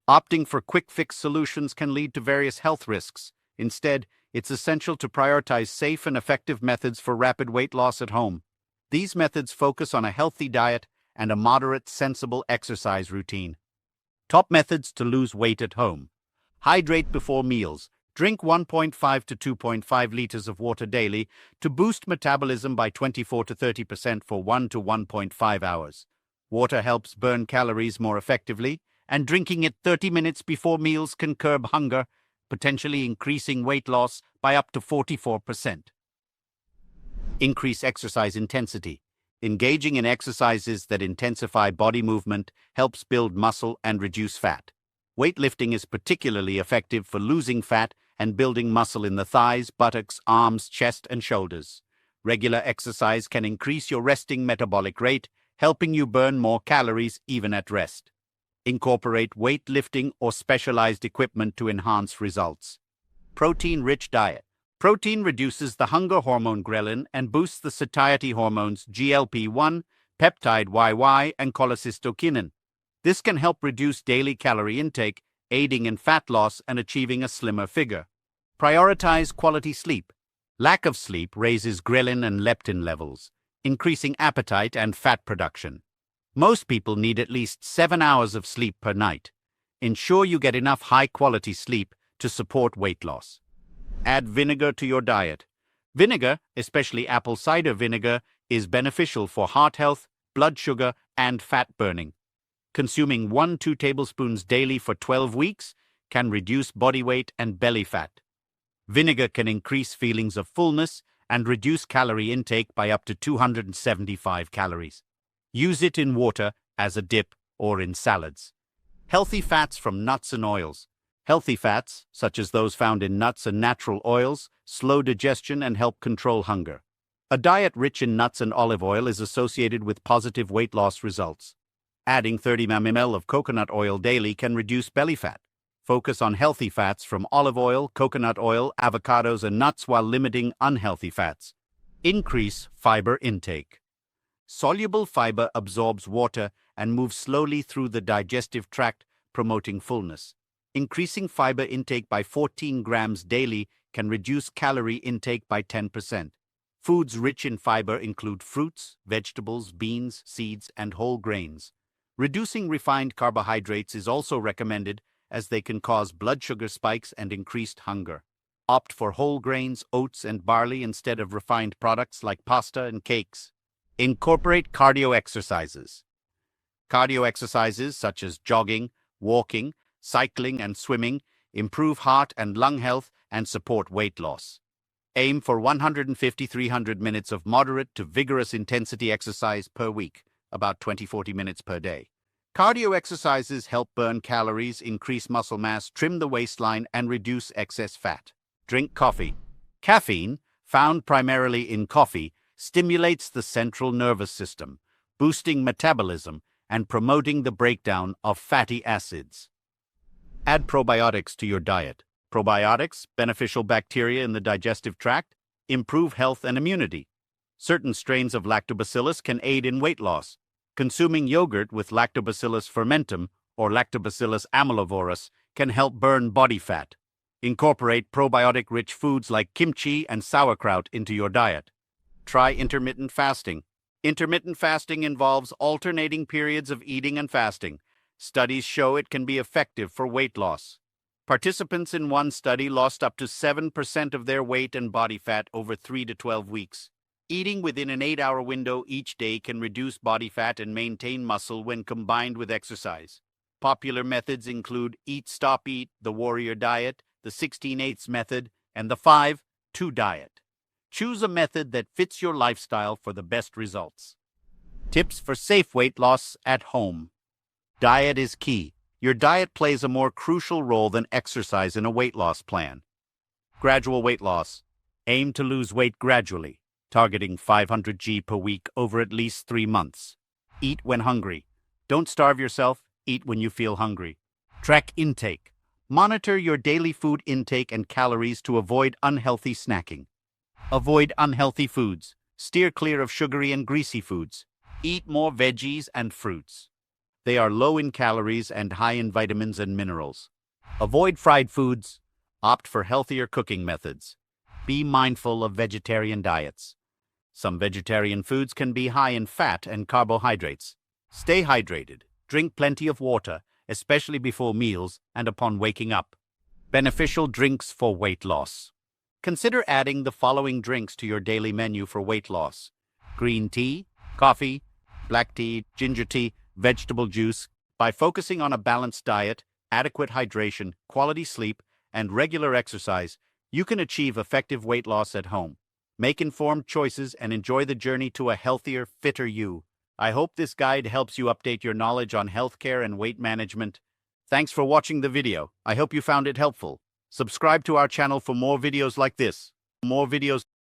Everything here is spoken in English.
Opting for quick-fix solutions can lead to various health risks. Instead, it's essential to prioritize safe and effective methods for rapid weight loss at home. These methods focus on a healthy diet and a moderate, sensible exercise routine. Top methods to lose weight at home. Hydrate before meals. Drink 1.5 to 2.5 liters of water daily to boost metabolism by 24 to 30% for 1 to 1.5 hours. Water helps burn calories more effectively, and drinking it 30 minutes before meals can curb hunger, potentially increasing weight loss by up to 44%. Increase exercise intensity. Engaging in exercises that intensify body movement helps build muscle and reduce fat. Weightlifting is particularly effective for losing fat and building muscle in the thighs, buttocks, arms, chest, and shoulders. Regular exercise can increase your resting metabolic rate, helping you burn more calories even at rest. Incorporate weightlifting or specialized equipment to enhance results. Protein-rich diet. Protein reduces the hunger hormone ghrelin and boosts the satiety hormones GLP-1, peptide YY, and cholecystokinin. This can help reduce daily calorie intake, aiding in fat loss and achieving a slimmer figure. Prioritize quality sleep. Lack of sleep raises ghrelin and leptin levels, increasing appetite and fat production. Most people need at least 7 hours of sleep per night. Ensure you get enough high-quality sleep to support weight loss. Add vinegar to your diet. Vinegar, especially apple cider vinegar, is beneficial for heart health, blood sugar, and fat burning. Consuming 1-2 tablespoons daily for 12 weeks can reduce body weight and belly fat. Vinegar can increase feelings of fullness and reduce calorie intake by up to 275 calories. Use it in water as a dip or in salads. Healthy fats from nuts and oils. Healthy fats, such as those found in nuts and natural oils, slow digestion and help control hunger. A diet rich in nuts and olive oil is associated with positive weight loss results. Adding 30 ml of coconut oil daily can reduce belly fat. Focus on healthy fats from olive oil, coconut oil, avocados, and nuts while limiting unhealthy fats. Increase fiber intake. Soluble fiber absorbs water and moves slowly through the digestive tract, promoting fullness. Increasing fiber intake by 14 grams daily can reduce calorie intake by 10%. Foods rich in fiber include fruits, vegetables, beans, seeds, and whole grains. Reducing refined carbohydrates is also recommended as they can cause blood sugar spikes and increased hunger. Opt for whole grains, oats, and barley instead of refined products like pasta and cakes. Incorporate cardio exercises. Cardio exercises such as jogging, walking, cycling, and swimming improve heart and lung health and support weight loss. Aim for 150-300 minutes of moderate to vigorous intensity exercise per week, about 20-40 minutes per day. Cardio exercises help burn calories, increase muscle mass, trim the waistline, and reduce excess fat. Drink coffee. Caffeine, found primarily in coffee, stimulates the central nervous system, boosting metabolism and promoting the breakdown of fatty acids. Add probiotics to your diet. Probiotics, beneficial bacteria in the digestive tract, improve health and immunity. Certain strains of lactobacillus can aid in weight loss. Consuming yogurt with Lactobacillus fermentum or Lactobacillus amylovorus can help burn body fat. Incorporate probiotic-rich foods like kimchi and sauerkraut into your diet. Try intermittent fasting. Intermittent fasting involves alternating periods of eating and fasting. Studies show it can be effective for weight loss. Participants in one study lost up to 7% of their weight and body fat over 3 to 12 weeks. Eating within an 8-hour window each day can reduce body fat and maintain muscle when combined with exercise. Popular methods include Eat, Stop, Eat, the Warrior Diet, the 16/8 method, and the 5-2 diet. Choose a method that fits your lifestyle for the best results. Tips for safe weight loss at home. Diet is key. Your diet plays a more crucial role than exercise in a weight loss plan. Gradual weight loss. Aim to lose weight gradually, targeting 500 g per week over at least 3 months. Eat when hungry. Don't starve yourself. Eat when you feel hungry. Track intake. Monitor your daily food intake and calories to avoid unhealthy snacking. Avoid unhealthy foods. Steer clear of sugary and greasy foods. Eat more veggies and fruits. They are low in calories and high in vitamins and minerals. Avoid fried foods. Opt for healthier cooking methods. Be mindful of vegetarian diets. Some vegetarian foods can be high in fat and carbohydrates. Stay hydrated. Drink plenty of water, especially before meals and upon waking up. Beneficial drinks for weight loss. Consider adding the following drinks to your daily menu for weight loss: green tea, coffee, black tea, ginger tea, vegetable juice. By focusing on a balanced diet, adequate hydration, quality sleep, and regular exercise, you can achieve effective weight loss at home. Make informed choices and enjoy the journey to a healthier, fitter you. I hope this guide helps you update your knowledge on healthcare and weight management. Thanks for watching the video. I hope you found it helpful. Subscribe to our channel for more videos like this. More videos.